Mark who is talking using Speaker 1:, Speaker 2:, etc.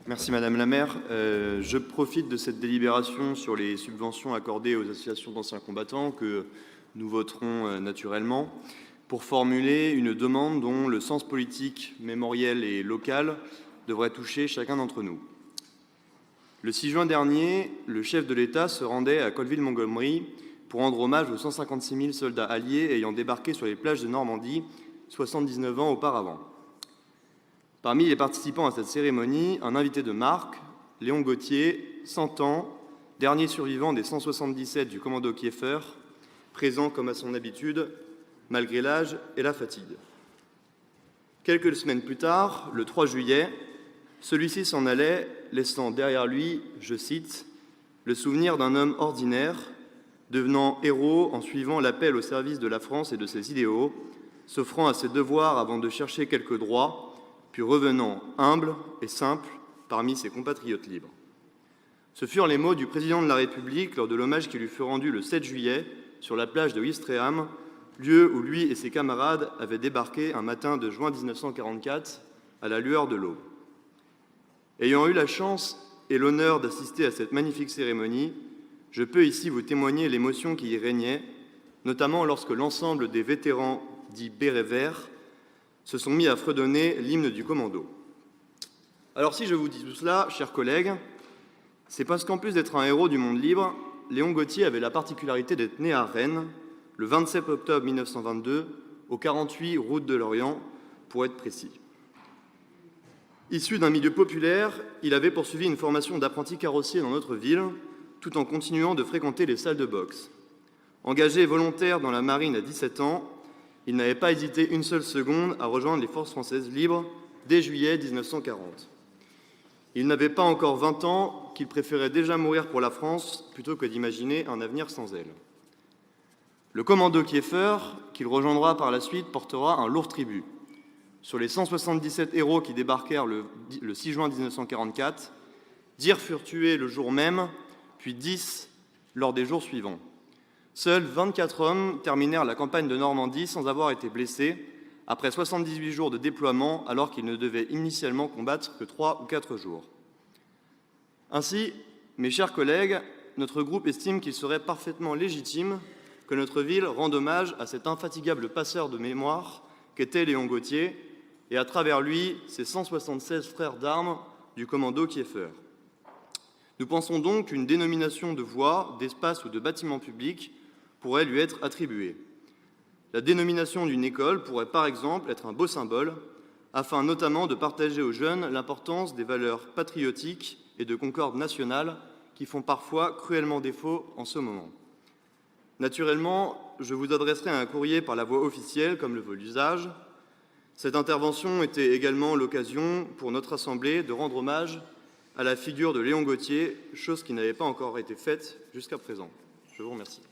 Speaker 1: Merci Madame la maire. Je profite de cette délibération sur les subventions accordées aux associations d'anciens combattants que nous voterons naturellement pour formuler une demande dont le sens politique, mémoriel et local devrait toucher chacun d'entre nous. Le 6 juin dernier, le chef de l'État se rendait à Colville-Montgomery pour rendre hommage aux 156 000 soldats alliés ayant débarqué sur les plages de Normandie 79 ans auparavant. Parmi les participants à cette cérémonie, un invité de marque, Léon Gauthier, 100 ans, dernier survivant des 177 du commando Kieffer, présent comme à son habitude, malgré l'âge et la fatigue. Quelques semaines plus tard, le 3 juillet, celui-ci s'en allait, laissant derrière lui, je cite, « le souvenir d'un homme ordinaire, devenant héros en suivant l'appel au service de la France et de ses idéaux, s'offrant à ses devoirs avant de chercher quelques droits, puis revenant humble et simple parmi ses compatriotes libres. » Ce furent les mots du président de la République lors de l'hommage qui lui fut rendu le 7 juillet sur la plage de Ouistreham, lieu où lui et ses camarades avaient débarqué un matin de juin 1944 à la lueur de l'aube. Ayant eu la chance et l'honneur d'assister à cette magnifique cérémonie, je peux ici vous témoigner l'émotion qui y régnait, notamment lorsque l'ensemble des vétérans dits bérets verts se sont mis à fredonner l'hymne du commando. Alors si je vous dis tout cela, chers collègues, c'est parce qu'en plus d'être un héros du monde libre, Léon Gauthier avait la particularité d'être né à Rennes, le 27 octobre 1922, au 48 route de Lorient, pour être précis. Issu d'un milieu populaire, il avait poursuivi une formation d'apprenti carrossier dans notre ville, tout en continuant de fréquenter les salles de boxe. Engagé volontaire dans la marine à 17 ans, il n'avait pas hésité une seule seconde à rejoindre les forces françaises libres dès juillet 1940. Il n'avait pas encore 20 ans qu'il préférait déjà mourir pour la France plutôt que d'imaginer un avenir sans elle. Le commando Kieffer, qu'il rejoindra par la suite, portera un lourd tribut. Sur les 177 héros qui débarquèrent le 6 juin 1944, 10 furent tués le jour même, puis 10 lors des jours suivants. Seuls 24 hommes terminèrent la campagne de Normandie sans avoir été blessés, après 78 jours de déploiement, alors qu'ils ne devaient initialement combattre que 3 ou 4 jours. Ainsi, mes chers collègues, notre groupe estime qu'il serait parfaitement légitime que notre ville rende hommage à cet infatigable passeur de mémoire qu'était Léon Gauthier, et à travers lui, ses 176 frères d'armes du commando Kieffer. Nous pensons donc qu'une dénomination de voie, d'espace ou de bâtiment public pourrait lui être attribuée. La dénomination d'une école pourrait par exemple être un beau symbole, afin notamment de partager aux jeunes l'importance des valeurs patriotiques et de concorde nationale qui font parfois cruellement défaut en ce moment. Naturellement, je vous adresserai un courrier par la voie officielle, comme le veut l'usage. Cette intervention était également l'occasion pour notre Assemblée de rendre hommage à la figure de Léon Gauthier, chose qui n'avait pas encore été faite jusqu'à présent. Je vous remercie.